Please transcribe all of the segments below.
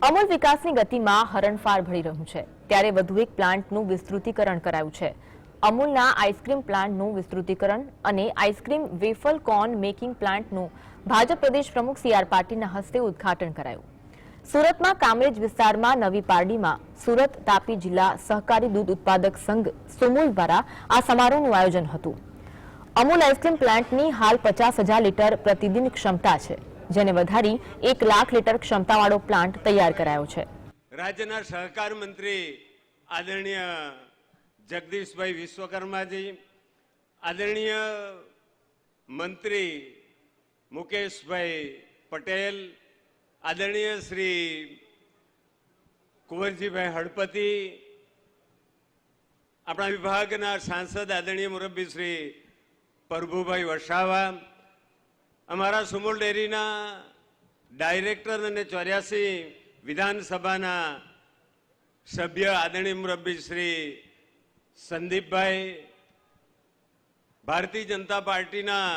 અમૂલ વિકાસની ગતિમાં હરણફાળ ભળી રહ્યું છે ત્યારે વધુ એક પ્લાન્ટનું વિસ્તૃતીકરણ કરાયું છે। અમૂલના આઈસ્ક્રીમ પ્લાન્ટનું વિસ્તૃતીકરણ અને આઈસ્ક્રીમ વેફલ કોર્ન મેકિંગ પ્લાન્ટનું ભાજપ પ્રદેશ પ્રમુખ સી.આર. પાટીલના હસ્તે ઉદ્ઘાટન કરાયું। સુરતમાં કામરેજ વિસ્તારમાં નવી પારડીમાં સુરત તાપી જિલ્લા સહકારી દૂધ ઉત્પાદક સંઘ સુમુલ દ્વારા આ સમારોહનું આયોજન હતું। અમૂલ આઈસ્ક્રીમ પ્લાન્ટની હાલ 50,000 લીટર પ્રતિદિન ક્ષમતા છે, જેને વધારી 1 લાખ લીટર ક્ષમતાવાળો પ્લાન્ટ તૈયાર કરાયો છે। રાજ્યના સહકાર મંત્રી આદરણીય જગદીશભાઈ વિશ્વકર્માજી, આદરણીય મંત્રી મુકેશભાઈ પટેલ, આદરણીય શ્રી કુંવરજીભાઈ હળપતિ, આપણા વિભાગના સાંસદ આદરણીય મુરબ્બી શ્રી પ્રભુભાઈ વસાવા, અમારા સુમુલ ડેરીના ડાયરેક્ટર અને 84 વિધાનસભાના સભ્ય આદરણીય મુરબ્બી શ્રી સંદીપભાઈ, ભારતીય જનતા પાર્ટીના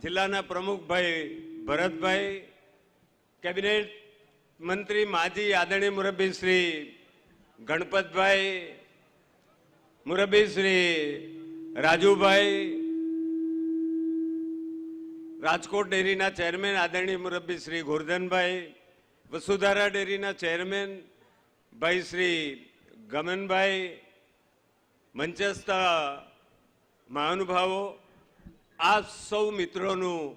જિલ્લાના પ્રમુખભાઈ ભરતભાઈ, કેબિનેટ મંત્રી માજી આદરણીય મુરબ્બી શ્રી ગણપતભાઈ, મુરબ્બી શ્રી રાજુભાઈ, રાજકોટ ડેરીના ચેરમેન આદરણીય મુરબ્બી શ્રી ગોરધનભાઈ, વસુધારા ડેરીના ચેરમેન ભાઈ શ્રી ગમનભાઈ, મંચસ્થ મહાનુભાવો, આ સૌ મિત્રોનું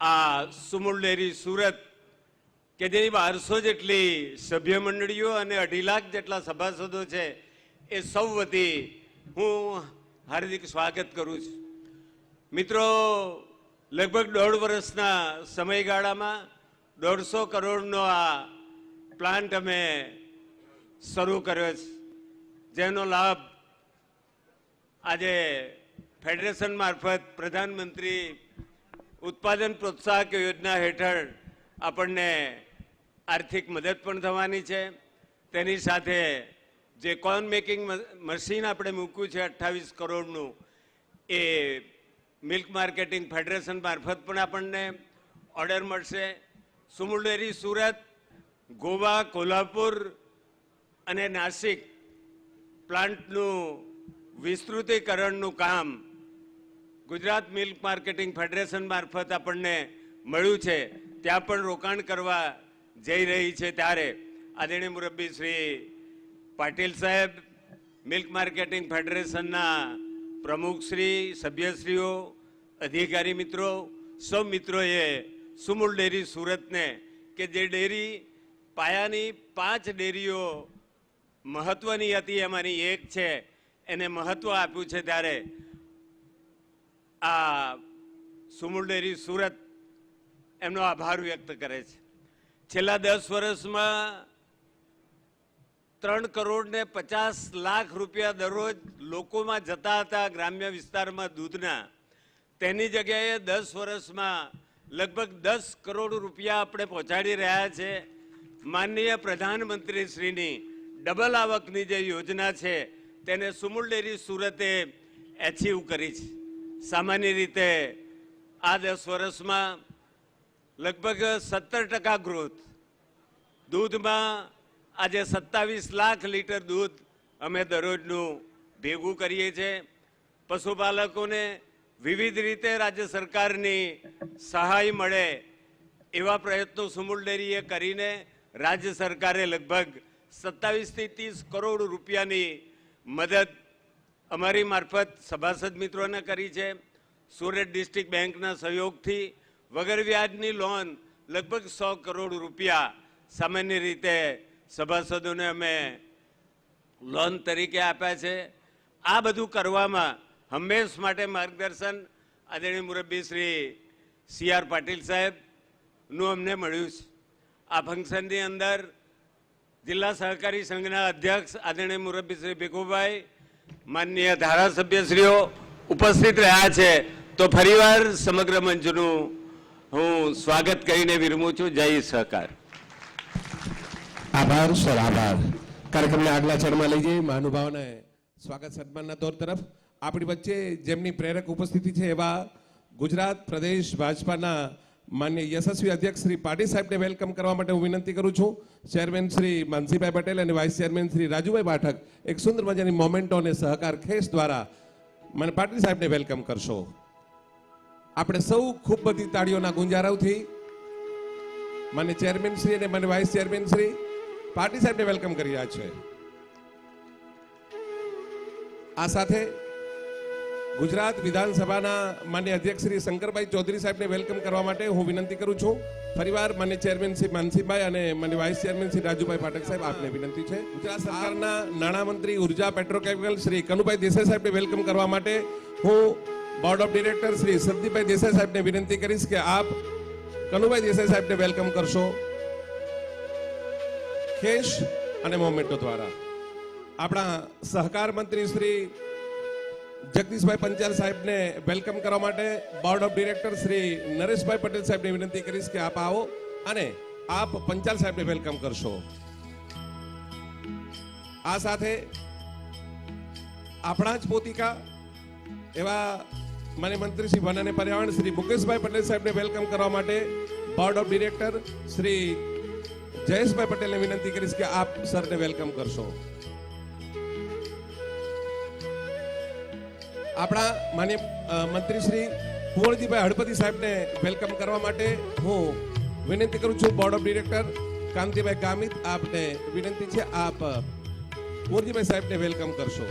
આ સુમુલ ડેરી સુરત કે જેની 1200 જેટલી સભ્ય મંડળીઓ અને 2.5 લાખ જેટલા સભાસદો છે, એ સૌ વતી હું હાર્દિક સ્વાગત કરું છું। મિત્રો, લગભગ 1.5 વર્ષના સમયગાળામાં 150 કરોડનો આ પ્લાન્ટ અમે શરૂ કર્યો છે, જેનો લાભ આજે ફેડરેશન મારફત પ્રધાનમંત્રી ઉત્પાદન પ્રોત્સાહક યોજના હેઠળ આપણને આર્થિક મદદ પણ થવાની છે। તેની સાથે જે કોર્ન મેકિંગ મશીન આપણે મૂક્યું છે 28 કરોડનું, એ મિલ્ક માર્કેટિંગ ફેડરેશન મારફત પણ આપણને ઓર્ડર મળશે। સુમુલ ડેરી સુરત, ગોવા, કોલ્હાપુર અને નાસિક પ્લાન્ટનું વિસ્તૃતીકરણનું કામ ગુજરાત મિલ્ક માર્કેટિંગ ફેડરેશન મારફત આપણને મળ્યું છે, ત્યાં પણ રોકાણ કરવા જઈ રહી છે। ત્યારે આદરણીય મુરબ્બી શ્રી પાટીલ સાહેબ, મિલ્ક માર્કેટિંગ ફેડરેશનના પ્રમુખશ્રી, સભ્યશ્રીઓ, અધિકારી મિત્રો, સૌ મિત્રોએ સુમુલ ડેરી સુરતને, કે જે ડેરી પાયાની 5 ડેરીઓ મહત્વની હતી, એમાંની એક છે, એને મહત્વ આપ્યું છે। ત્યારે આ સુમુલ ડેરી સુરત એમનો આભાર વ્યક્ત કરે છે। છેલ્લા 10 વર્ષમાં 3 કરોડ ને 50 લાખ રૂપિયા દરરોજ લોકોમાં જતા હતા ગ્રામ્ય વિસ્તારમાં દૂધના, તેની જગ્યાએ 10 વર્ષમાં લગભગ 10 કરોડ રૂપિયા આપણે પહોંચાડી રહ્યા છે। માનનીય પ્રધાનમંત્રી શ્રીની ડબલ આવકની જે યોજના છે, તેને સુમુલ ડેરી સુરતે એચીવ કરી છે। સામાન્ય રીતે આ 10 વર્ષમાં લગભગ 17% ગ્રોથ, દૂધમાં આજે 27 લાખ લીટર દૂધ અમે દરરોજનું ભેગું કરીએ છીએ। પશુપાલકોને વિવિધ રીતે રાજ્ય સરકારની સહાય મળે એવા પ્રયત્નો સુમુલ ડેરીએ કરીને રાજ્ય સરકારે લગભગ 27 થી 30 કરોડ રૂપિયાની મદદ અમારી મારફત સભાસદ મિત્રોને કરી છે। સુરત ડિસ્ટ્રિક્ટ બેંકના સહયોગથી વગર વ્યાજની લોન લગભગ 100 કરોડ રૂપિયા સામાન્ય રીતે સભાસદોને અમે લોન તરીકે આપ્યા છે। આ બધું કરવામાં હંમેશ માટે માર્ગદર્શન આદરણીય મુરબ્બી શ્રી સી.આર. પાટીલ સાહેબનું અમને મળ્યું છે। આ ફંક્શનની અંદર જિલ્લા સહકારી સંઘના અધ્યક્ષ આદરણીય મુરબ્બી શ્રી ભીખુભાઈ, માનનીય ધારાસભ્યશ્રીઓ ઉપસ્થિત રહ્યા છે। તો ફરીવાર સમગ્ર મંચનું હું સ્વાગત કરીને વિરમું છું। જય સહકાર। આભાર સર, આભાર। કાર્યક્રમને આગલા ચરણમાં લઈ જઈએ મહાનુભાવોને સ્વાગત સન્માનના તौर તરફ। આપણી વચ્ચે જેમની પ્રેરક ઉપસ્થિતિ છે એવા ગુજરાત પ્રદેશ ભાજપાના માન્ય યશસ્વી અધ્યક્ષ શ્રી પાટીલ સાહેબને વેલકમ કરવા માટે હું વિનંતી કરું છું. ચેરમેન શ્રી માનસીભાઈ પટેલ અને વાઇસ ચેરમેન શ્રી રાજુભાઈ પાઠક એક સુંદર મજાની મોમેન્ટો અને સહકાર ખેસ દ્વારા મને પાટીલ સાહેબને વેલકમ કરશો. આપણે સૌ ખૂબ બધી તાળીઓના ગુંજારાવથી મને ચેરમેન શ્રી અને મને વાઇસ ચેરમેન શ્રી પાટીલ સાહેબને વેલકમ કરી રહ્યા છે. આ સાથે ગુજરાત વિધાનસભાના માન્ય અધ્યક્ષ શ્રી શંકરભાઈ ચૌધરી સાહેબને વેલકમ કરવા માટે હું વિનંતી કરું છું. ફરીવાર માન્ય ચેરમેન શ્રી માનસીભાઈ અને માન્ય વાઇસ ચેરમેન શ્રી રાજુભાઈ પાઠક સાહેબ આપને વિનંતી છે. ગુજરાત સરકારના નાણામંત્રી ઉર્જા પેટ્રોકેમિકલ શ્રી કનુભાઈ દેસાઈ સાહેબને વેલકમ કરવા માટે હું બોર્ડ ઓફ ડિરેક્ટર શ્રી સંદીપભાઈ દેસાઈ સાહેબને વિનંતી કરીશ કે આપ કનુભાઈ દેસાઈ સાહેબને વેલકમ કરશો ખેસ અને મોમેન્ટો દ્વારા. આપણા સહકાર મંત્રી શ્રી જગદીશભાઈ પંચાલ સાહેબને વેલકમ કરવા માટે board of director Shri Nareshbhai Patel સાહેબને વિનંતી કરીશ કે આપ આવો અને આપ પંચાલ સાહેબને વેલકમ કરશો. આ સાથે આપણા જ પોતિકા એવા માન્ય મંત્રી શ્રી વન અને પર્યાવરણ શ્રી મુકેશભાઈ પટેલ સાહેબને વેલકમ કરવા માટે board of director Shri Jayeshbhai પટેલને વિનંતી કરીશ કે આપ સરને વેલકમ કરશો. આપણા માન્ય મંત્રી શ્રી કુંવરજીભાઈ હળપતિ સાહેબને વેલકમ કરવા માટે હું વિનંતી કરું છું board of director Kantibhai Gamit આપને વિનંતી છે આપ કુંવરજીભાઈ સાહેબને વેલકમ કરશો.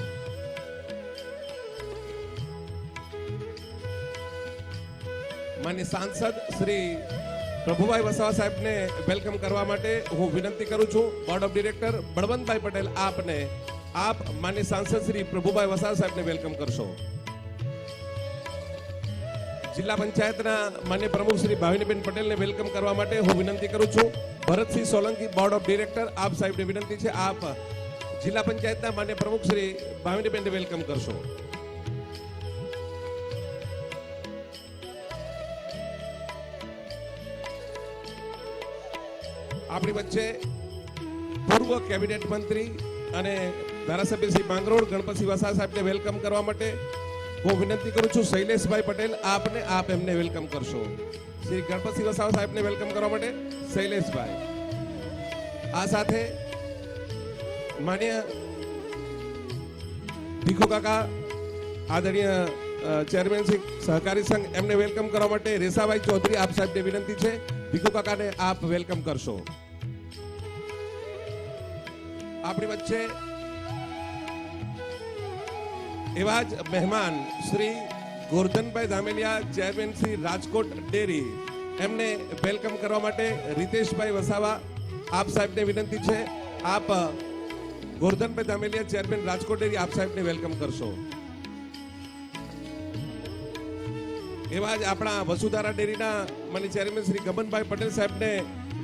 માન્ય સાંસદ શ્રી પ્રભુભાઈ વસાવા સાહેબને વેલકમ કરવા માટે હું વિનંતી કરું છું board of director Balvantbhai Patel આપને આપ માન્ય સાંસદ શ્રી પ્રભુભાઈ વસાવા સાહેબને વેલકમ કરશો. જિલ્લા પંચાયતના માન્ય પ્રમુખ શ્રી ભાવિનીબેન પટેલને વેલકમ કરવા માટે હું વિનંતી કરું છું Bharatsinh Solanki board of director આપ સાહેબને વિનંતી છે આપ જિલ્લા પંચાયતના માન્ય પ્રમુખ શ્રી ભાવિનીબેનને વેલકમ કરશો. આપણી વચ્ચે પૂર્વ કેબિનેટ મંત્રી અને ધારાસભ્ય શ્રી માંગરોળ ગણપતસિંહ વસાવા સાહેબને વેલકમ કરવા માટે હું વિનંતી કરું છું શૈલેષભાઈ પટેલ આપને આપ એમને વેલકમ કરશો. શ્રી ગણપતસિંહ વસાવા સાહેબને વેલકમ કરવા માટે શૈલેષભાઈ. આ સાથે માન્ય ભીખુ કાકા આદરણીય ચેરમેન શ્રી સહકારી સંઘ એમને વેલકમ કરવા માટે રેસાભાઈ ચૌધરી આપ સાહેબને વિનંતી છે ભીખુ કાકાને આપ વેલકમ કરશો. આપણી વચ્ચે એવા જ મહેમાન શ્રી ગોરધનભાઈ ધામેલિયા ચેરમેન શ્રી રાજકોટ ડેરી એમને વેલકમ કરવા માટે રીતેશભાઈ વસાવા આપ સાહેબને વિનંતી છે આપ ગોરધનભાઈ ધામેલિયા ચેરમેન રાજકોટ ડેરી આપ સાહેબને વેલકમ કરશો. એવા જ આપણા વસુધારા ડેરીના માન્ય ચેરમેન શ્રી ગમનભાઈ પટેલ સાહેબને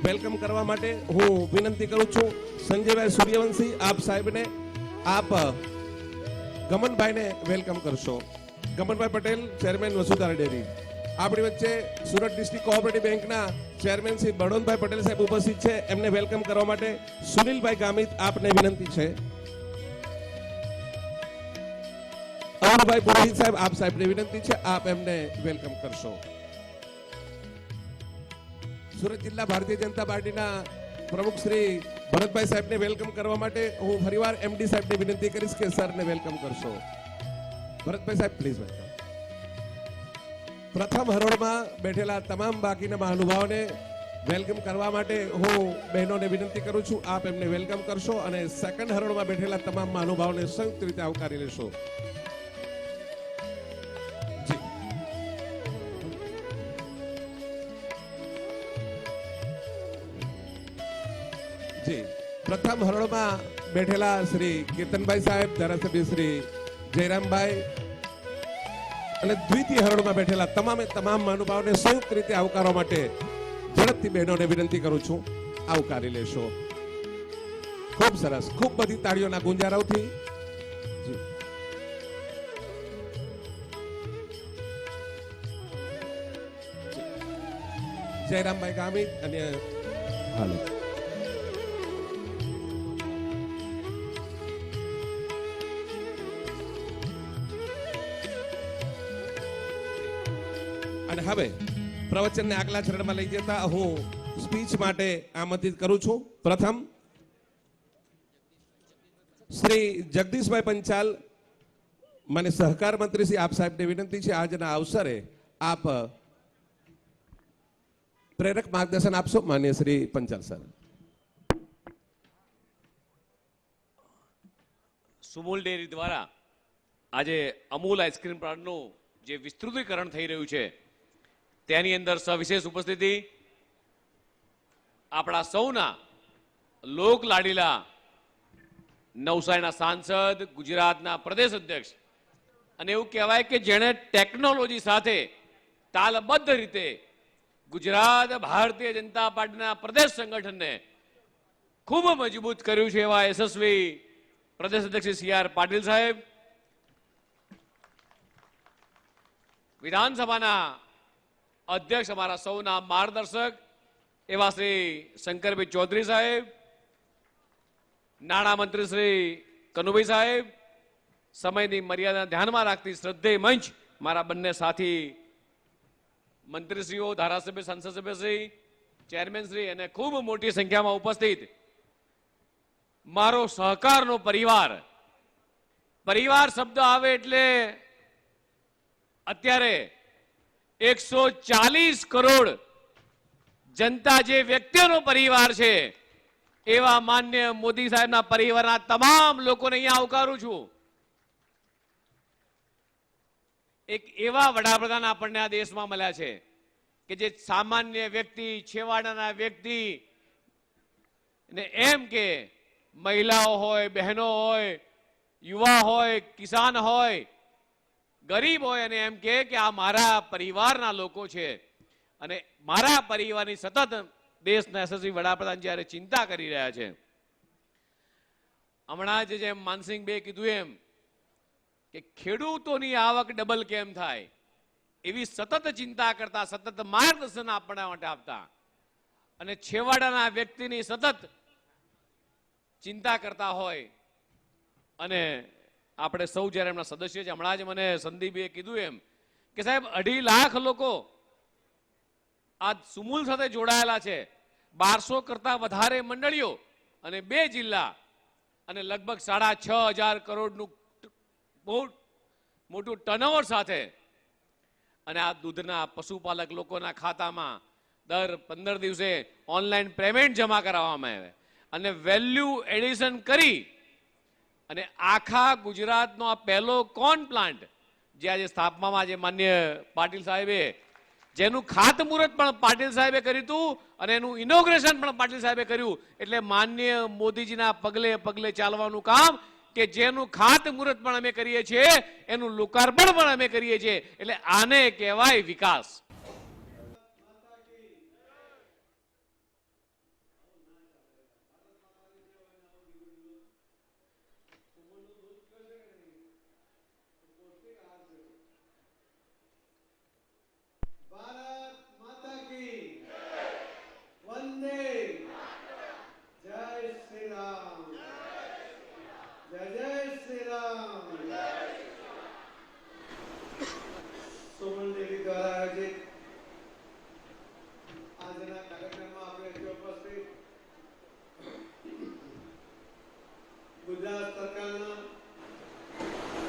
વેલકમ કરવા માટે હું વિનંતી કરું છું સંજયભાઈ સૂર્યવંશી આપ સાહેબને આપ ગમનભાઈને વેલકમ કરશો. ગમનભાઈ પટેલ ચેરમેન વસુધારા ડેરી. આપણી વચ્ચે સુરત ડિસ્ટ્રિક્ટ કોઓપરેટિવ બેંકના ચેરમેન શ્રી બળવંતભાઈ પટેલ સાહેબ ઉપસ્થિત છે એમને વેલકમ કરવા માટે સુનિલભાઈ ગામિત આપને વિનંતી છે. અરુણભાઈ પુરોહિત સાહેબ આપ સાહેબને વિનંતી છે આપ એમને વેલકમ કરશો. સુરત જિલ્લા ભારતીય જનતા પાર્ટીના પ્રમુખ શ્રી ભરતભાઈ સાહેબને વેલકમ કરવા માટે હું ફરીવાર એમડી સાહેબને વિનંતી કરીશ કે સરને વેલકમ કરશો. ભરતભાઈ સાહેબ પ્લીઝ વેલકમ. પ્રથમ હરોળમાં બેઠેલા તમામ બાકીના મહાનુભાવોને વેલકમ કરવા માટે હું બહેનોને વિનંતી કરું છું આપ એમને વેલકમ કરશો અને સેકન્ડ હરોળમાં બેઠેલા તમામ મહાનુભાવોને સંયુક્ત રીતે આવકારી લેશો. પ્રથમ હરોળમાં બેઠેલા શ્રી કેતનભાઈ સાહેબ ધારાસભ્ય શ્રી જયરામભાઈ અને દ્વિતીય હરોળમાં બેઠેલા તમામે તમામ મહાનુભાવોને સંયુક્ત રીતે આવકારવા માટે ઝડપથી બહેનોને વિનંતી કરું છું આવકારી લેશો. ખૂબ સરસ ખૂબ બધી તાળીઓના ગુંજારાવથી જયરામભાઈ ગામિત અને હાલો અને હવે પ્રવચનને આગલા ચરણમાં લઈ જતા હું સ્પીચ માટે આમંત્રિત કરું છું. પ્રથમ શ્રી જગદીશભાઈ પંચાલ, મને સહકાર મંત્રી શ્રી આપ સાહેબને વિનંતી છે આજના અવસરે આપ પ્રેરક માર્ગદર્શન આપશો. માન્ય શ્રી પંચાલ સર. સુમૂલ ડેરી દ્વારા આજે અમૂલ આઈસ્ક્રીમ પ્લાન્ટનું જે વિસ્તૃતીકરણ થઈ રહ્યું છે તેની અંદર સવિશેષ ઉપસ્થિતિ આપણા સૌના લોક લાડીલા નવસારીના સાંસદ, ગુજરાતના પ્રદેશ અધ્યક્ષ, અને એવું કહેવાય કે જેણે ટેકનોલોજી સાથે તાલબદ્ધ રીતે ગુજરાત ભારતીય જનતા પાર્ટીના પ્રદેશ સંગઠનને ખૂબ મજબૂત કર્યું છે એવા યશસ્વી પ્રદેશ અધ્યક્ષ સી આર પાટીલ સાહેબ, વિધાનસભાના અધ્યક્ષ અમારા સૌના માર્ગદર્શક એવા શ્રી શંકરભાઈ ચૌધરી સાહેબ, નાણામંત્રી શ્રી કનુભાઈ સાહેબ, સમયની મર્યાદા ધ્યાનમાં રાખતી શ્રદ્ધેય મંચ મારા બંને સાથી મંત્રીશ્રીઓ, ધારાસભ્ય, સંસદ સભ્યશ્રી, ચેરમેન શ્રી અને ખૂબ મોટી સંખ્યામાં ઉપસ્થિત મારો સહકારનો પરિવાર. પરિવાર શબ્દ આવે એટલે અત્યારે 140 કરોડ જનતા જે વ્યક્તિઓનો પરિવાર છે એવા માન્ય મોદી સાહેબના પરિવારના તમામ લોકોને અહીંયા આવકારું છું. એક એવા વડાપ્રધાન આપણને આ દેશમાં મળ્યા છે કે જે સામાન્ય વ્યક્તિ, છેવાડાના વ્યક્તિ ને એમ કે મહિલાઓ હોય, બહેનો હોય, યુવા હોય, કિસાન હોય, ગરીબ હોય અને એમ કે આ મારા પરિવારના લોકો છે અને મારા પરિવારની સતત દેશના યશસ્વી વડાપ્રધાન જ્યારે ચિંતા કરી રહ્યા છે. હમણાં જ જેમ માનસિંહભાઈએ કીધું એમ કે ખેડૂતોની આવક ડબલ કેમ થાય એવી સતત ચિંતા કરતા, સતત માર્ગદર્શન આપણા માટે આપતા અને છેવાડાના વ્યક્તિની સતત ચિંતા કરતા હોય અને આપણે સૌ જ્યારે એમના સદસ્ય છે. હમણાં જ મને સંદીપભાઈએ કીધું એમ કે સાહેબ 2.5 લાખ લોકો આ સુમૂલ સાથે જોડાયેલા છે, 1200 કરતા વધારે મંડળીઓ અને 2 જિલ્લા અને લગભગ 6,500 કરોડનું બહુ મોટું ટર્નઓવર સાથે. અને આ દૂધના પશુપાલક લોકોના ખાતામાં દર 15 દિવસે ઓનલાઈન પેમેન્ટ જમા કરાવવામાં આવે અને વેલ્યુ એડિશન કરી અને આખા ગુજરાતનો આ પહેલો કોર્ન પ્લાન્ટ જે આજે સ્થાપવામાં આજે માન્ય પાટીલ સાહેબે, જેનું ખાતમુહૂર્ત પણ પાટીલ સાહેબે કર્યું હતું અને એનું ઇનોગ્રેશન પણ પાટીલ સાહેબે કર્યું. એટલે માન્ય મોદીજીના પગલે પગલે ચાલવાનું કામ કે જેનું ખાતમુહૂર્ત પણ અમે કરીએ છીએ, એનું લોકાર્પણ પણ અમે કરીએ છીએ. એટલે આને કહેવાય વિકાસ. ગુજરાત સરકારના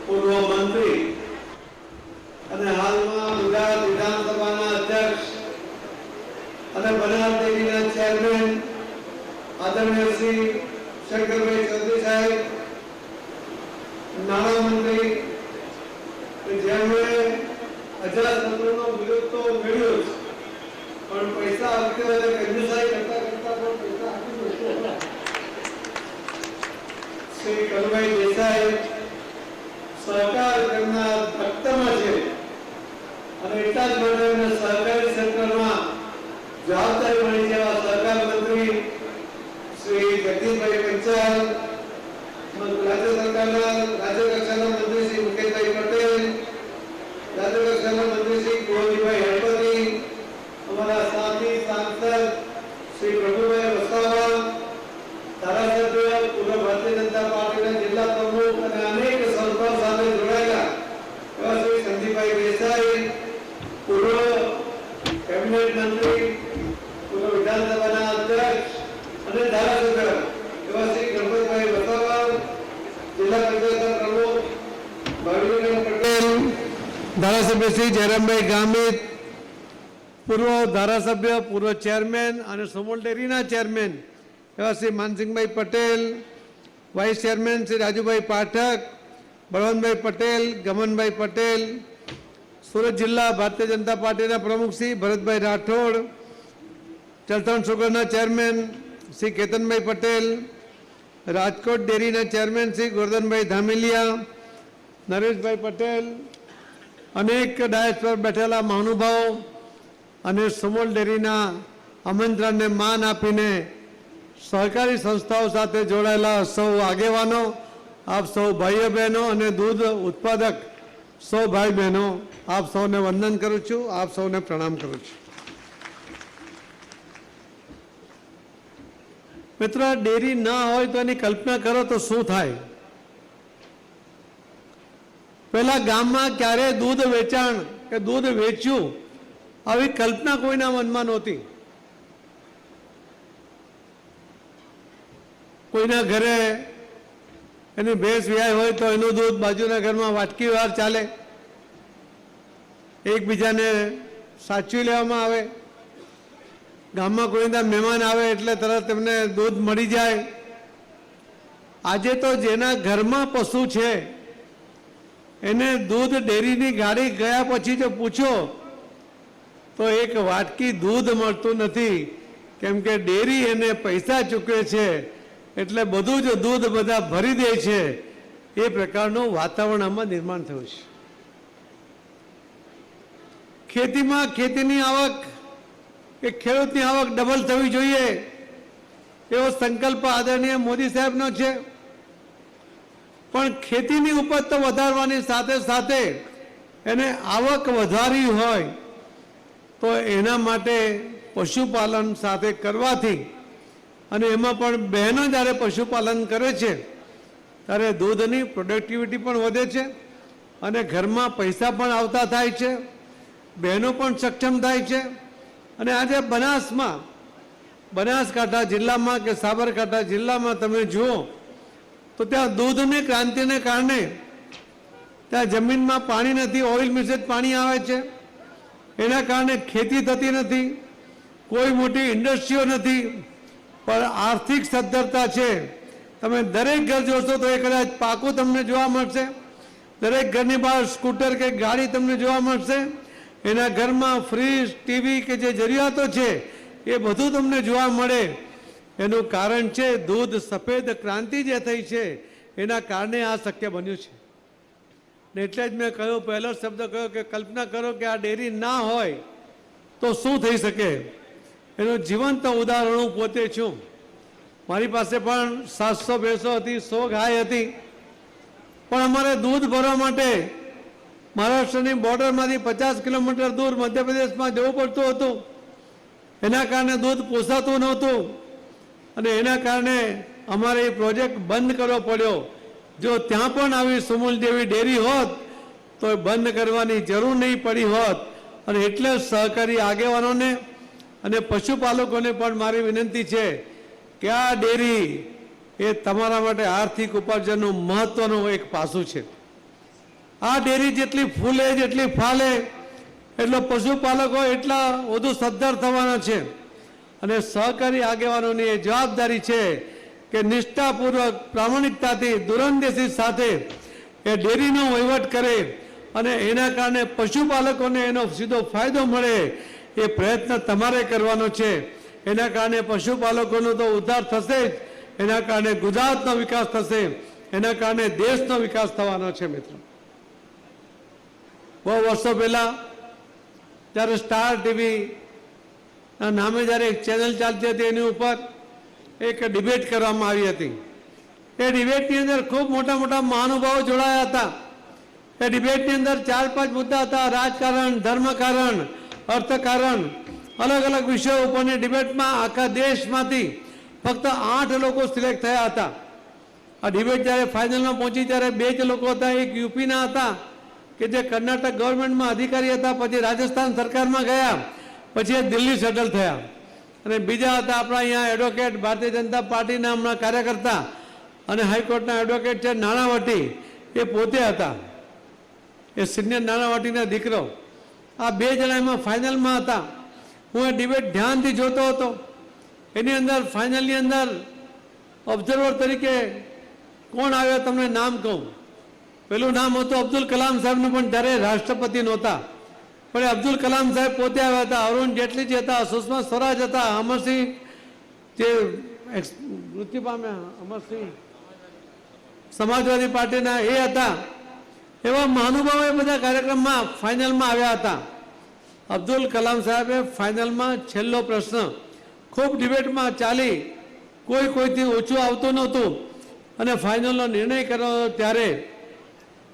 પૂર્વ મંત્રી અને હાલમાં ગુજરાત વિધાનસભાના અધ્યક્ષ અને બનાસ ડેરીના ચેરમેન આદરણીય શ્રી શંકરભાઈ ચૌધરી સાહેબ, નાણામંત્રી જેમણે અજાતશત્રુનો વિરોધ તો મેળવ્યો જ પણ પૈસા આપતી વખતે કંજુસાઈ કરતા કરતા પણ પૈસા આપી દીધો. શ્રી કનુભાઈ દેસાઈ સહકાર કરનાર ભક્તમાં છે અને એટલા જ માટે સહકારી સેક્ટરમાં જવાબદારી મળી જેવા સહકાર મંત્રી શ્રી જગદીશભાઈ પંચાલ, રાજ્ય સરકારના રાજ્ય કક્ષાના મંત્રી શ્રી મુકેશભાઈ પટેલ, રાજ્ય કક્ષાના મંત્રી શ્રી કુંવરજીભાઈ હળપતિ, અમારા સાથી સાંસદ શ્રી પ્રભુભાઈ વસાવા, ધારાસભ્ય, પૂર્વ ભારતીય જનતા પાર્ટીના જિલ્લા પ્રમુખ અને અનેક સંસ્થાઓ સાથે જોડાયેલા એવા શ્રી સંદીપભાઈ દેસાઈ, પૂર્વ કેબિનેટ શ્રી જયરામભાઈ ગામિત, પૂર્વ ધારાસભ્ય, પૂર્વ ચેરમેન અને સુમૂલ ડેરીના ચેરમેન એવા શ્રી માનસિંહભાઈ પટેલ, વાઇસ ચેરમેન શ્રી રાજુભાઈ પાઠક, બળવંતભાઈ પટેલ, ગમનભાઈ પટેલ, સુરત જિલ્લા ભારતીય જનતા પાર્ટીના પ્રમુખ શ્રી ભરતભાઈ રાઠોડ, ચલથાણ સુગરના ચેરમેન શ્રી કેતનભાઈ પટેલ, રાજકોટ ડેરીના ચેરમેન શ્રી ગોરધનભાઈ ધામેલિયા, નરેશભાઈ પટેલ, અનેક ડાયસ પર બેઠેલા મહાનુભાવો અને સુમૂલ ડેરીના આમંત્રણને માન આપીને સહકારી સંસ્થાઓ સાથે જોડાયેલા સૌ આગેવાનો, આપ સૌ ભાઈઓ બહેનો અને દૂધ ઉત્પાદક સૌ ભાઈ બહેનો, આપ સૌને વંદન કરું છું, આપ સૌને પ્રણામ કરું છું. મિત્રો, ડેરી ના હોય તો એની કલ્પના કરો તો શું થાય. પહેલા ગામમાં ક્યારે દૂધ વેચાણ કે દૂધ વેચ્યું આવી કલ્પના કોઈના મનમાં નહોતી. કોઈના ઘરે એની ભેંસ વ્યાય હોય તો એનું દૂધ બાજુના ઘરમાં વાટકી વાર ચાલે, એકબીજાને સાચવી લેવામાં આવે. ગામમાં કોઈના મહેમાન આવે એટલે તરત તેમને દૂધ મળી જાય. આજે તો જેના ઘરમાં પશુ છે એને દૂધ ડેરીની ગાડી ગયા પછી જો પૂછો તો એક વાટકી દૂધ મળતું નથી, કેમ કે ડેરી એને પૈસા ચૂકવે છે એટલે બધું જ દૂધ બધા ભરી દે છે. એ પ્રકારનું વાતાવરણ આમાં નિર્માણ થયું છે. ખેતીમાં ખેતીની આવક કે ખેડૂતની આવક ડબલ થવી જોઈએ એવો સંકલ્પ આદરણીય મોદી સાહેબનો છે. પણ ખેતીની ઉપજ તો વધારવાની સાથે સાથે એને આવક વધારવી હોય તો એના માટે પશુપાલન સાથે કરવાથી, અને એમાં પણ બહેનો જ્યારે પશુપાલન કરે છે ત્યારે દૂધની પ્રોડક્ટિવિટી પણ વધે છે અને ઘરમાં પૈસા પણ આવતા થાય છે, બહેનો પણ સક્ષમ થાય છે. અને આજે બનાસકાંઠા જિલ્લામાં કે સાબરકાંઠા જિલ્લામાં તમે જુઓ તો ત્યાં દૂધની ક્રાંતિને કારણે ત્યાં જમીનમાં પાણી નથી, ઓઇલ મિશ્રિત પાણી આવે છે. એના કારણે ખેતી થતી નથી, કોઈ મોટી ઇન્ડસ્ટ્રીઓ નથી, પણ આર્થિક સદ્ધરતા છે. તમે દરેક ઘર જોશો તો એ કદાચ પાકું તમને જોવા મળશે. દરેક ઘરની બહાર સ્કૂટર કે ગાડી તમને જોવા મળશે. એના ઘરમાં ફ્રીજ, ટીવી કે જે જરૂરિયાતો છે એ બધું તમને જોવા મળે. એનું કારણ છે દૂધ સફેદ ક્રાંતિ જે થઈ છે એના કારણે આ શક્ય બન્યું છે. ને એટલે જ મેં કહ્યું, પહેલો શબ્દ કહ્યો કે કલ્પના કરો કે આ ડેરી ના હોય તો શું થઈ શકે. એનું જીવંત ઉદાહરણ હું પોતે છું. મારી પાસે પણ 700 ભેંસો હતી, 100 ગાય હતી, પણ અમારે દૂધ ભરવા માટે મહારાષ્ટ્રની બોર્ડરમાંથી 50 કિલોમીટર દૂર મધ્યપ્રદેશમાં જવું પડતું હતું. એના કારણે દૂધ પોસાતું નહોતું અને એના કારણે અમારે એ પ્રોજેક્ટ બંધ કરવો પડ્યો. જો ત્યાં પણ આવી સુમૂલ જેવી ડેરી હોત તો બંધ કરવાની જરૂર નહીં પડી હોત. અને એટલે સહકારી આગેવાનોને અને પશુપાલકોને પણ મારી વિનંતી છે કે આ ડેરી એ તમારા માટે આર્થિક ઉપાર્જનનું મહત્વનું એક પાસું છે. આ ડેરી જેટલી ફૂલે જેટલી ફાલે એટલો પશુપાલકો એટલા વધુ સદ્ધર થવાના છે. અને સહકારી આગેવાનોની એ જવાબદારી છે કે નિષ્ઠાપૂર્વક પ્રામાણિકતાથી દૂરંદેશી સાથે એ ડેરીનો વહીવટ કરે અને એના કારણે પશુપાલકોને એનો સીધો ફાયદો મળે એ પ્રયત્ન તમારે કરવાનો છે. એના કારણે પશુપાલકોનો તો ઉદ્ધાર થશે જ, એના કારણે ગુજરાતનો વિકાસ થશે, એના કારણે દેશનો વિકાસ થવાનો છે. મિત્રો, બહુ વર્ષો પહેલાં જ્યારે સ્ટાર ટીવી નામે જ્યારે એક ચેનલ ચાલતી હતી એની ઉપર એક ડિબેટ કરવામાં આવી હતી. એ ડિબેટની અંદર ખૂબ મોટા મોટા મહાનુભાવો જોડાયા હતા. એ ડિબેટની અંદર 4-5 મુદ્દા હતા: રાજકારણ, ધર્મકારણ, અર્થકારણ, અલગ અલગ વિષયો ઉપરની ડિબેટમાં આખા દેશમાંથી ફક્ત 8 લોકો સિલેક્ટ થયા હતા. આ ડિબેટ જ્યારે ફાઇનલમાં પહોંચી ત્યારે 2 જ લોકો હતા. એક યુપીના હતા કે જે કર્ણાટક ગવર્મેન્ટમાં અધિકારી હતા, પછી રાજસ્થાન સરકારમાં ગયા, પછી એ દિલ્હી સેટલ થયા. અને બીજા હતા આપણા અહીંયા એડવોકેટ, ભારતીય જનતા પાર્ટીના હમણાં કાર્યકર્તા અને હાઈકોર્ટના એડવોકેટ છે નાણાવટી, એ પોતે હતા. એ સિનિયર નાણાવટીના દીકરો, આ બે જણા એમાં ફાઇનલમાં હતા. હું એ ડિબેટ ધ્યાનથી જોતો હતો. એની અંદર ફાઇનલની અંદર ઓબ્ઝર્વર તરીકે કોણ આવ્યા તમને નામ કહું. પેલું નામ હતું અબ્દુલ કલામ સાહેબનું, પણ ત્યારે રાષ્ટ્રપતિ નહોતા. પણ અબ્દુલ કલામ સાહેબ પોતે આવ્યા હતા, અરુણ જેટલીજી હતા, સુષ્મા સ્વરાજ હતા, અમરસિંહ જે મૃત્યુ પામ્યા, અમરસિંહ સમાજવાદી પાર્ટીના એ હતા. એવા મહાનુભાવો એ બધા કાર્યક્રમમાં ફાઇનલમાં આવ્યા હતા. અબ્દુલ કલામ સાહેબે ફાઇનલમાં છેલ્લો પ્રશ્ન ખૂબ ડિબેટમાં ચાલી, કોઈથી ઓછું આવતું નહોતું અને ફાઇનલનો નિર્ણય કર્યો. ત્યારે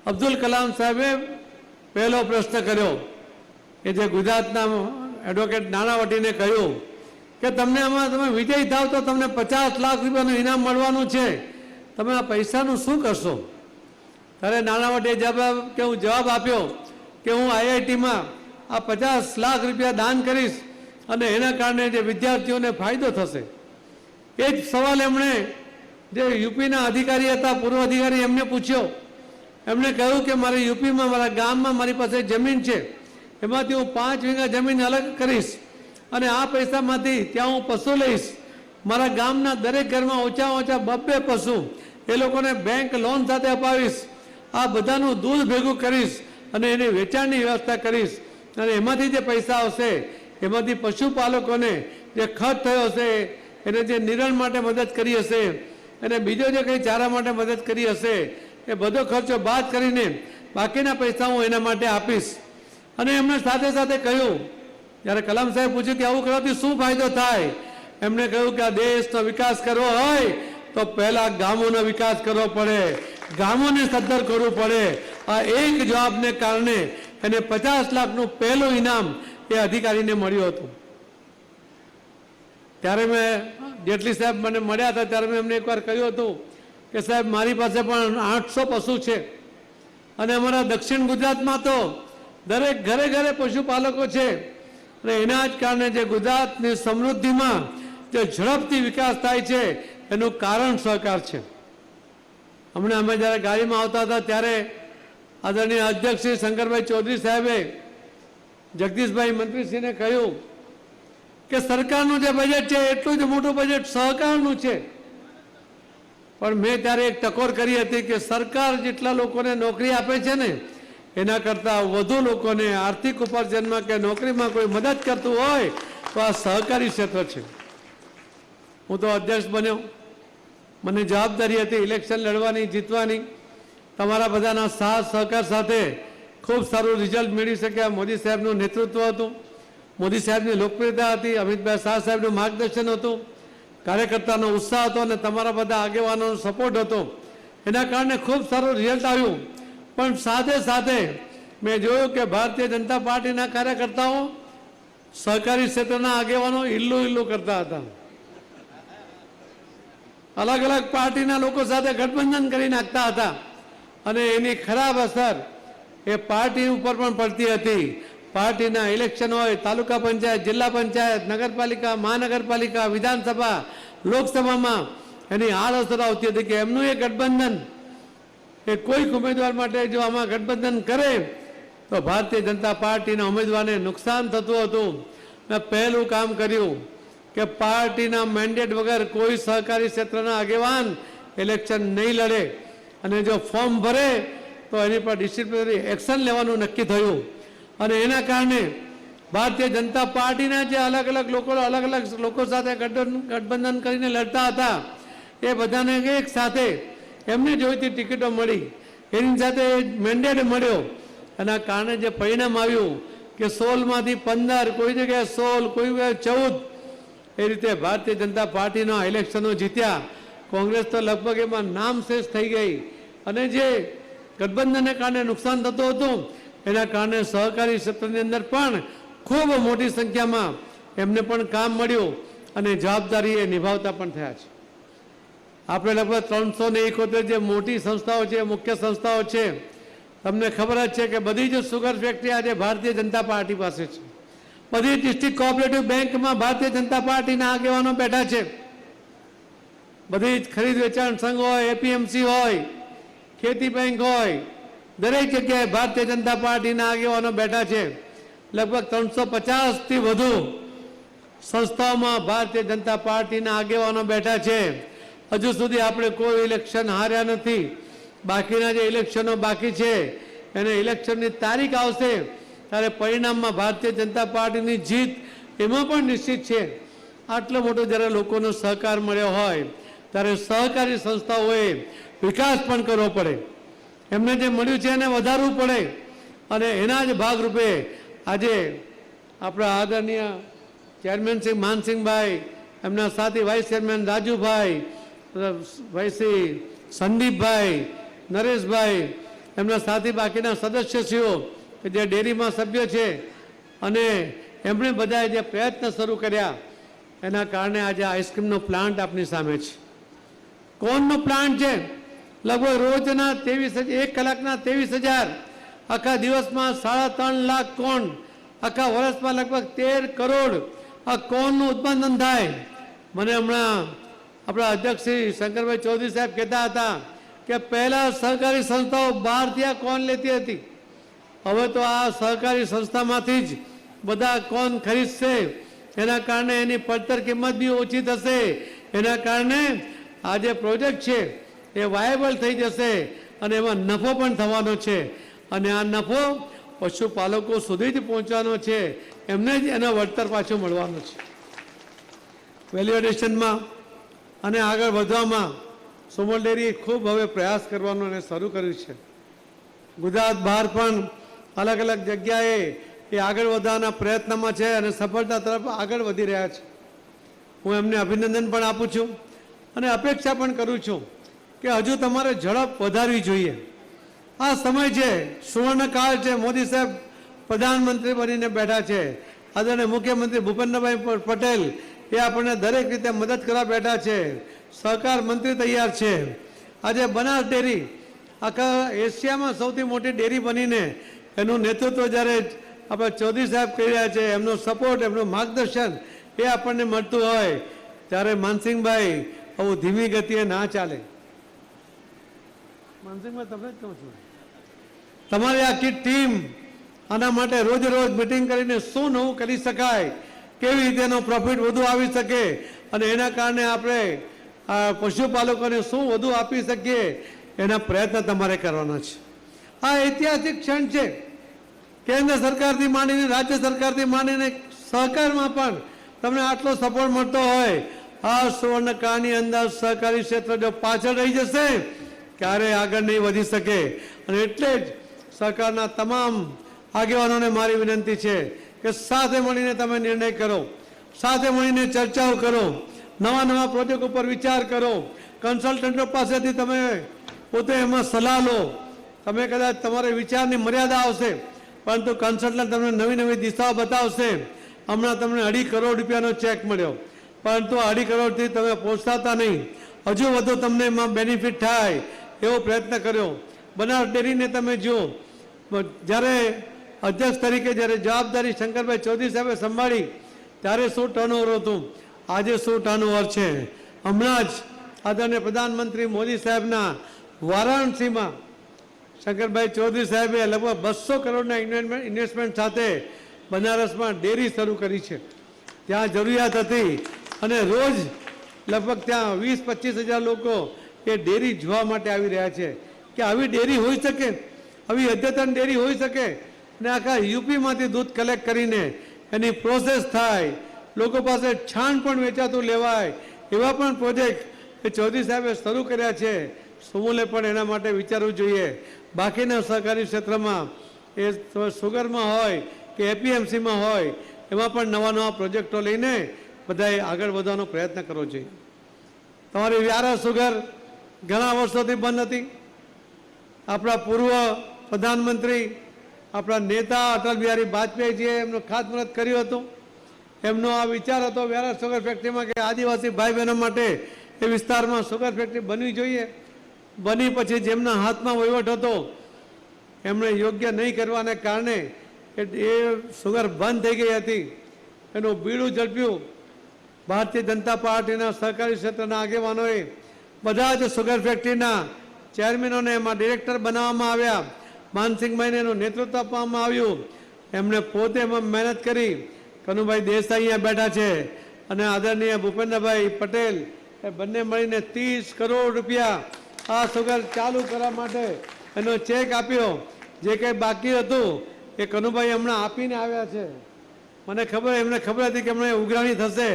અબ્દુલ કલામ સાહેબે પહેલો પ્રશ્ન કર્યો કે જે ગુજરાતના એડવોકેટ નાણાવટીને કહ્યું કે તમને આમાં તમે વિજયી થાવ તો તમને 50 લાખ રૂપિયાનું ઇનામ મળવાનું છે, તમે આ પૈસાનું શું કરશો? ત્યારે નાણાવટીએ જવાબ આપ્યો કે હું આઈઆઈટીમાં આ 50 લાખ રૂપિયા દાન કરીશ અને એના કારણે જે વિદ્યાર્થીઓને ફાયદો થશે. એ જ સવાલ એમણે જે યુપીના અધિકારી હતા, પૂર્વ અધિકારી, એમને પૂછ્યો. એમણે કહ્યું કે મારે યુપીમાં મારા ગામમાં મારી પાસે જમીન છે, એમાંથી હું 5 વીઘા જમીન અલગ કરીશ અને આ પૈસામાંથી ત્યાં હું પશુ લઈશ. મારા ગામના દરેક ઘરમાં ઓછામાં ઓછા 2 પશુ એ લોકોને બેંક લોન સાથે અપાવીશ. આ બધાનું દૂધ ભેગું કરીશ અને એની વેચાણની વ્યવસ્થા કરીશ અને એમાંથી જે પૈસા આવશે એમાંથી પશુપાલકોને જે ખર્ચ થયો હશે, એને જે નિરણ માટે મદદ કરી હશે, અને બીજો જે કંઈ ચારા માટે મદદ કરી હશે, એ બધો ખર્ચો બાદ કરીને બાકીના પૈસા હું એના માટે આપીશ. અને એમણે સાથે સાથે કહ્યું, જ્યારે કલામ સાહેબ પૂછ્યું કે આવું કરવાથી શું ફાયદો થાય, એમણે કહ્યું કે આ દેશનો વિકાસ કરવો હોય તો પહેલા ગામોનો વિકાસ કરવો પડે, ગામોને સદ્ધર કરવું પડે. આ એક જવાબને કારણે એને 50 લાખનું પહેલું ઇનામ એ અધિકારીને મળ્યું હતું. ત્યારે મેં જેટલી સાહેબ મને મળ્યા હતા ત્યારે મેં એમને એકવાર કહ્યું હતું કે સાહેબ મારી પાસે પણ 800 પશુ છે અને અમારા દક્ષિણ ગુજરાતમાં તો દરેક ઘરે ઘરે પશુપાલકો છે અને એના જ કારણે જે ગુજરાતની સમૃદ્ધિમાં જે ઝડપથી વિકાસ થાય છે એનું કારણ સહકાર છે. હમણાં અમે જ્યારે ગાડીમાં આવતા હતા ત્યારે આદરણીય અધ્યક્ષ શ્રી શંકરભાઈ ચૌધરી સાહેબે જગદીશભાઈ મંત્રીશ્રીને કહ્યું કે સરકારનું જે બજેટ છે એટલું જ મોટું બજેટ સહકારનું છે. પણ મેં ત્યારે એક ટકોર કરી હતી કે સરકાર જેટલા લોકોને નોકરી આપે છે ને એના કરતાં વધુ લોકોને આર્થિક ઉપાર્જનમાં કે નોકરીમાં કોઈ મદદ કરતું હોય તો આ સહકારી ક્ષેત્ર છે. હું તો અધ્યક્ષ બન્યો, મને જવાબદારી હતી ઇલેક્શન લડવાની, જીતવાની. તમારા બધાના સાથ સહકાર સાથે ખૂબ સારું રિઝલ્ટ મેળવી શક્યા. મોદી સાહેબનું નેતૃત્વ હતું, મોદી સાહેબની લોકપ્રિયતા હતી, અમિતભાઈ શાહ સાહેબનું માર્ગદર્શન હતું, કાર્યકર્તાનો ઉત્સાહ હતો અને તમારા બધા આગેવાનોનો સપોર્ટ હતો. એના કારણે ખૂબ સારું રિઝલ્ટ આવ્યું. પણ સાથે સાથે મેં જોયું કે ભારતીય જનતા પાર્ટીના કાર્યકર્તાઓ સહકારી ક્ષેત્રના આગેવાનો ઇલ્લું કરતા હતા. અલગ અલગ પાર્ટીના લોકો સાથે ગઠબંધન કરી નાખતા હતા અને એની ખરાબ અસર એ પાર્ટી ઉપર પણ પડતી હતી. પાર્ટીના ઇલેક્શન હોય, તાલુકા પંચાયત, જિલ્લા પંચાયત, નગરપાલિકા, મહાનગરપાલિકા, વિધાનસભા, લોકસભામાં એની હાલ અસર આવતી હતી કે એમનું એ ગઠબંધન એ કોઈક ઉમેદવાર માટે જો આમાં ગઠબંધન કરે તો ભારતીય જનતા પાર્ટીના ઉમેદવારને નુકસાન થતું હતું. મેં પહેલું કામ કર્યું કે પાર્ટીના મેન્ડેટ વગર કોઈ સહકારી ક્ષેત્રના આગેવાન ઇલેક્શન નહીં લડે અને જો ફોર્મ ભરે તો એની પર ડિસિપ્લિનરી એક્શન લેવાનું નક્કી થયું. અને એના કારણે ભારતીય જનતા પાર્ટીના જે અલગ અલગ લોકો સાથે ગઠબંધન કરીને લડતા હતા એ બધાને એક સાથે એમને જોઈતી ટિકિટો મળી, એની સાથે મેન્ડેટ મળ્યો. એના કારણે જે પરિણામ આવ્યું કે 16માંથી 15, કોઈ જગ્યાએ 16, કોઈ જગ્યાએ 14, એ રીતે ભારતીય જનતા પાર્ટીના ઇલેક્શનો જીત્યા. કોંગ્રેસ તો લગભગ એમાં નામશેષ થઈ ગઈ અને જે ગઠબંધનને કારણે નુકસાન થતું હતું એના કારણે સહકારી ક્ષેત્રની અંદર પણ ખૂબ મોટી સંખ્યામાં એમને પણ કામ મળ્યું અને જવાબદારી એ નિભાવતા પણ થયા છે. આપણે લગભગ 371 જે મોટી સંસ્થાઓ છે, મુખ્ય સંસ્થાઓ છે, તમને ખબર જ છે કે બધી જ સુગર ફેક્ટરી આજે ભારતીય જનતા પાર્ટી પાસે છે. બધી ડિસ્ટ્રિક્ટ કોઓપરેટિવ બેંકમાં ભારતીય જનતા પાર્ટીના આગેવાનો બેઠા છે. બધી જ ખરીદ વેચાણ સંઘ હોય, એપીએમસી હોય, ખેતી બેંક હોય, દરેક જગ્યાએ ભારતીય જનતા પાર્ટીના આગેવાનો બેઠા છે. લગભગ 350થી વધુ સંસ્થાઓમાં ભારતીય જનતા પાર્ટીના આગેવાનો બેઠા છે. હજુ સુધી આપણે કોઈ ઇલેક્શન હાર્યા નથી. બાકીના જે ઇલેક્શનો બાકી છે એને ઇલેક્શનની તારીખ આવશે ત્યારે પરિણામમાં ભારતીય જનતા પાર્ટીની જીત એમાં પણ નિશ્ચિત છે. આટલો મોટો જ્યારે લોકોનો સહકાર મળ્યો હોય ત્યારે સહકારી સંસ્થાઓએ વિકાસ પણ કરવો પડે. એમને જે મળ્યું છે એને વધારવું પડે અને એના જ ભાગરૂપે આજે આપણા આદરણીય ચેરમેન શ્રી માનસિંહભાઈ, એમના સાથી વાઇસ ચેરમેન રાજુભાઈ, ભાઈશ્રી સંદીપભાઈ, નરેશભાઈ, એમના સાથી બાકીના સદસ્યશ્રીઓ કે જે ડેરીમાં સભ્ય છે અને એમણે બધાએ જે પ્રયત્ન શરૂ કર્યા એના કારણે આજે આઈસ્ક્રીમનો પ્લાન્ટ આપની સામે છે. કોનનો પ્લાન્ટ છે. લગભગ રોજના 1 કલાકના 23,000, આખા દિવસમાં 3.5 લાખ કોન, આખા વર્ષમાં લગભગ 13 કરોડ આ કોનનું ઉત્પાદન થાય. મને હમણાં આપણા અધ્યક્ષ શ્રી શંકરભાઈ ચૌધરી સાહેબ કહેતા હતા કે પહેલા સહકારી સંસ્થાઓ બહારથી આ કોન લેતી હતી. હવે તો આ સહકારી સંસ્થામાંથી જ બધા કોન ખરીદશે. એના કારણે એની પડતર કિંમત બી ઓછી થશે. એના કારણે આ જે પ્રોજેક્ટ છે એ વાયેબલ થઈ જશે અને એમાં નફો પણ થવાનો છે અને આ નફો પશુપાલકો સુધી જ પહોંચવાનો છે. એમને જ એનો વળતર પાછું મળવાનું છે. વેલ્યુ એડિશનમાં અને આગળ વધવામાં સુમૂલ ડેરીએ ખૂબ હવે પ્રયાસ કરવાનો અને શરૂ કર્યું છે. ગુજરાત બહાર પણ અલગ અલગ જગ્યાએ એ આગળ વધવાના પ્રયત્નમાં છે અને સફળતા તરફ આગળ વધી રહ્યા છે. હું એમને અભિનંદન પણ આપું છું અને અપેક્ષા પણ કરું છું કે હજુ તમારે ઝડપ વધારવી જોઈએ. આ સમય છે, સુવર્ણકાળ છે. મોદી સાહેબ પ્રધાનમંત્રી બનીને બેઠા છે. આદરણીય મુખ્યમંત્રી ભૂપેન્દ્રભાઈ પટેલ એ આપણને દરેક રીતે મદદ કરવા બેઠા છે. સહકાર મંત્રી તૈયાર છે. આજે બનાસ ડેરી આખા એશિયામાં સૌથી મોટી ડેરી બનીને એનું નેતૃત્વ જ્યારે આપણે ચૌધરી સાહેબ કરી રહ્યા છે, એમનો સપોર્ટ, એમનું માર્ગદર્શન એ આપણને મળતું હોય ત્યારે માનસિંહભાઈ આવું ધીમી ગતિએ ના ચાલે. માનસિંહભાઈ તમને જ કહું છું, તમારી આખી ટીમ આના માટે રોજ રોજ મિટિંગ કરીને શું નવું કરી શકાય, કેવી રીતે એનો પ્રોફિટ વધુ આવી શકે અને એના કારણે આપણે પશુપાલકોને શું વધુ આપી શકીએ એના પ્રયત્ન તમારે કરવાના છે. આ ઐતિહાસિક ક્ષણ છે. કેન્દ્ર સરકારથી માંડીને રાજ્ય સરકારથી માંડીને સહકારમાં પણ તમને આટલો સપોર્ટ મળતો હોય, આ સુવર્ણકાળની અંદર સહકારી ક્ષેત્ર જો પાછળ રહી જશે ક્યારેય આગળ નહીં વધી શકે. અને એટલે જ સરકારના તમામ આગેવાનોને મારી વિનંતી છે કે સાથે મળીને તમે નિર્ણય કરો, સાથે મળીને ચર્ચાઓ કરો, નવા નવા પ્રોજેક્ટ ઉપર વિચાર કરો, કન્સલ્ટન્ટો પાસેથી તમે પોતે એમાં સલાહ લો. તમે કદાચ તમારે વિચારની મર્યાદા આવશે પરંતુ કન્સલ્ટન્ટ તમને નવી નવી દિશાઓ બતાવશે. હમણાં તમને 2.5 કરોડ રૂપિયાનો ચેક મળ્યો પરંતુ 2.5 કરોડથી તમે પહોંચતા નહીં. હજુ વધુ તમને એમાં બેનિફિટ થાય એવો પ્રયત્ન કર્યો. બનાસ ડેરીને તમે જુઓ, જ્યારે અધ્યક્ષ તરીકે જ્યારે જવાબદારી શંકરભાઈ ચૌધરી સાહેબે સંભાળી ત્યારે શું ટર્નઓવર હતું, આજે શું ટર્નઓવર છે. હમણાં જ આદરણીય પ્રધાનમંત્રી મોદી સાહેબના વારાણસીમાં શંકરભાઈ ચૌધરી સાહેબે લગભગ 200 કરોડના ઇન્વેસ્ટમેન્ટ સાથે બનારસમાં ડેરી શરૂ કરી છે. ત્યાં જરૂરિયાત હતી અને રોજ લગભગ ત્યાં 20-25 હજાર લોકો એ ડેરી જોવા માટે આવી રહ્યા છે કે આવી ડેરી હોઈ શકે, આવી અદ્યતન ડેરી હોઈ શકે અને આખા યુપીમાંથી દૂધ કલેક્ટ કરીને એની પ્રોસેસ થાય, લોકો પાસે છાણ પણ વેચાતું લેવાય એવા પણ પ્રોજેક્ટ એ ચૌધરી સાહેબે શરૂ કર્યા છે. સુમૂલે પણ એના માટે વિચારવું જોઈએ. બાકીના સહકારી ક્ષેત્રમાં એ સુગરમાં હોય કે એપીએમસીમાં હોય એમાં પણ નવા નવા પ્રોજેક્ટો લઈને બધાએ આગળ વધવાનો પ્રયત્ન કરવો જોઈએ. તમારી વ્યારા સુગર ઘણા વર્ષોથી બંધ હતી. આપણા પૂર્વ પ્રધાનમંત્રી, આપણા નેતા અટલ બિહારી વાજપેયીજીએ એમનું ખાતમુહૂર્ત કર્યું હતું. એમનો આ વિચાર હતો વ્યારા સુગર ફેક્ટરીમાં કે આદિવાસી ભાઈ બહેનો માટે એ વિસ્તારમાં સુગર ફેક્ટરી બનવી જોઈએ. બની પછી જેમના હાથમાં વહીવટ હતો એમણે યોગ્ય નહીં કરવાને કારણે એ સુગર બંધ થઈ ગઈ હતી. એનું બીડું ઝડપ્યું. ભારતીય જનતા પાર્ટીના સહકારી ક્ષેત્રના આગેવાનોએ બધા જ સુગર ફેક્ટરીના ચેરમેનોને એમાં ડિરેક્ટર બનાવવામાં આવ્યા. માનસિંહભાઈને એનું નેતૃત્વ આપવામાં આવ્યું. એમણે પોતે એમાં મહેનત કરી. કનુભાઈ દેસાઈ અહીંયા બેઠા છે અને આદરણીય ભૂપેન્દ્રભાઈ પટેલ એ બંને મળીને 30 કરોડ રૂપિયા આ સુગર ચાલુ કરવા માટે એનો ચેક આપ્યો. જે કંઈ બાકી હતું એ કનુભાઈ હમણાં આપીને આવ્યા છે. મને ખબર એમને ખબર હતી કે હમણાં ઉઘરાણી થશે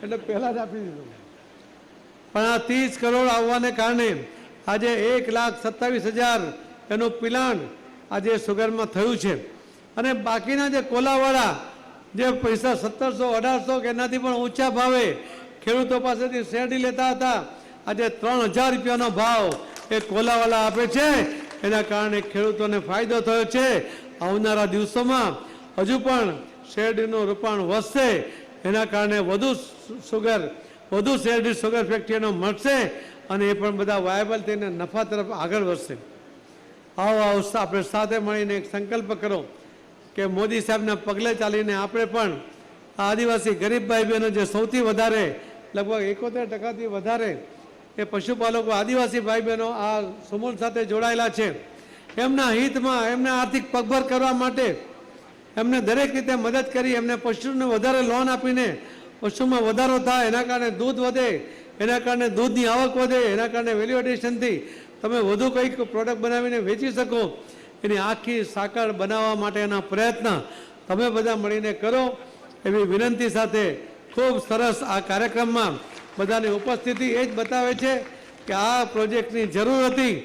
એટલે પહેલાં જ આપી દીધું. પણ આ 30 કરોડ આવવાને કારણે આજે 1,27,000 એનું પિલાણ આજે સુગરમાં થયું છે. અને બાકીના જે કોલાવાળા જે પૈસા 1700-1800 કે એનાથી પણ ઊંચા ભાવે ખેડૂતો પાસેથી શેરડી લેતા હતા, આજે 3,000 રૂપિયાનો ભાવ એ કોલાવાળા આપે છે. એના કારણે ખેડૂતોને ફાયદો થયો છે. આવનારા દિવસોમાં હજુ પણ શેરડીનું રોપાણ વધશે. એના કારણે વધુ શેરડી સુગર ફેક્ટરીનો મળશે અને એ પણ બધા વાયબલ થઈને નફા તરફ આગળ વધશે. આવો આપણે સાથે મળીને એક સંકલ્પ કરો કે મોદી સાહેબના પગલે ચાલીને આપણે પણ આદિવાસી ગરીબ ભાઈ બહેનો જે સૌથી વધારે લગભગ 71% વધારે એ પશુપાલકો આદિવાસી ભાઈ બહેનો આ સમૂહ સાથે જોડાયેલા છે. એમના હિતમાં એમને આર્થિક પગભર કરવા માટે એમને દરેક રીતે મદદ કરી એમને પશુને વધારે લોન આપીને પશુમાં વધારો થાય, એના કારણે દૂધ વધે, એના કારણે દૂધની આવક વધે, એના કારણે વેલ્યુ એડિશનથી તમે વધુ કંઈક પ્રોડક્ટ બનાવીને વેચી શકો. એની આખી સાકળ બનાવવા માટેના પ્રયત્ન તમે બધા મળીને કરો એવી વિનંતી સાથે ખૂબ સરસ આ કાર્યક્રમમાં બધાની ઉપસ્થિતિ એ જ બતાવે છે કે આ પ્રોજેક્ટની જરૂર હતી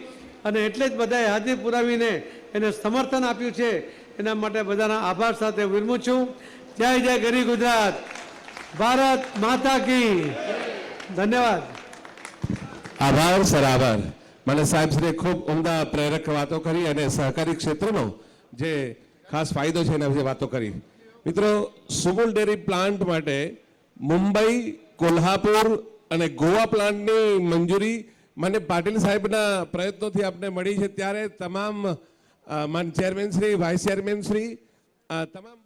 અને એટલે જ બધાએ હાજરી પુરાવીને એને સમર્થન આપ્યું છે. એના માટે બધાના આભાર સાથે વિરમું છું. જય જય ગરી ગુજરાત, ભારત માતા કી. ધન્યવાદ. આભાર સર, આભાર. મને સાહેબ શ્રી ખૂબ ઉમદા પ્રેરક વાતો કરી અને સહકારી ક્ષેત્રનો જે ખાસ ફાયદો છે એના વિશે વાતો કરી. મિત્રો, સુમુલ ડેરી પ્લાન્ટ માટે મુંબઈ, કોલ્હાપુર અને ગોવા પ્લાન્ટની મંજૂરી મને પાટીલ સાહેબના પ્રયત્નોથી આપને મળી છે. ત્યારે તમામ chairman Shri, vice chairman Shri, તમામ